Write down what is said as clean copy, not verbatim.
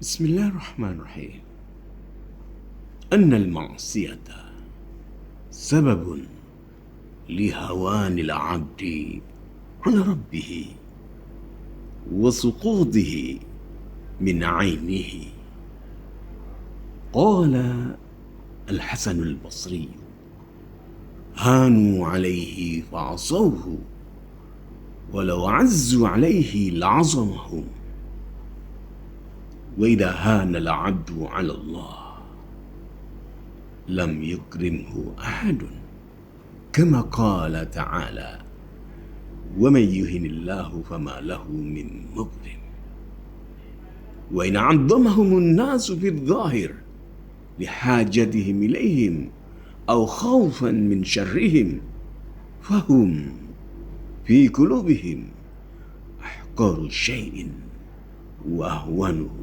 بسم الله الرحمن الرحيم. أن المعصية سبب لهوان العبد على ربه وسقوطه من عينه. قال الحسن البصري: هانوا عليه فعصوه، ولو عزوا عليه لعظمهم. وإذا هان العبد على الله لم يكرمه أحد، كما قال تعالى: ومن يهن الله فما له من مكرم. وإن عظمهم الناس في الظاهر لحاجتهم إليهم أو خوفا من شرهم، فهم في قلوبهم أحقر شيء وأهونه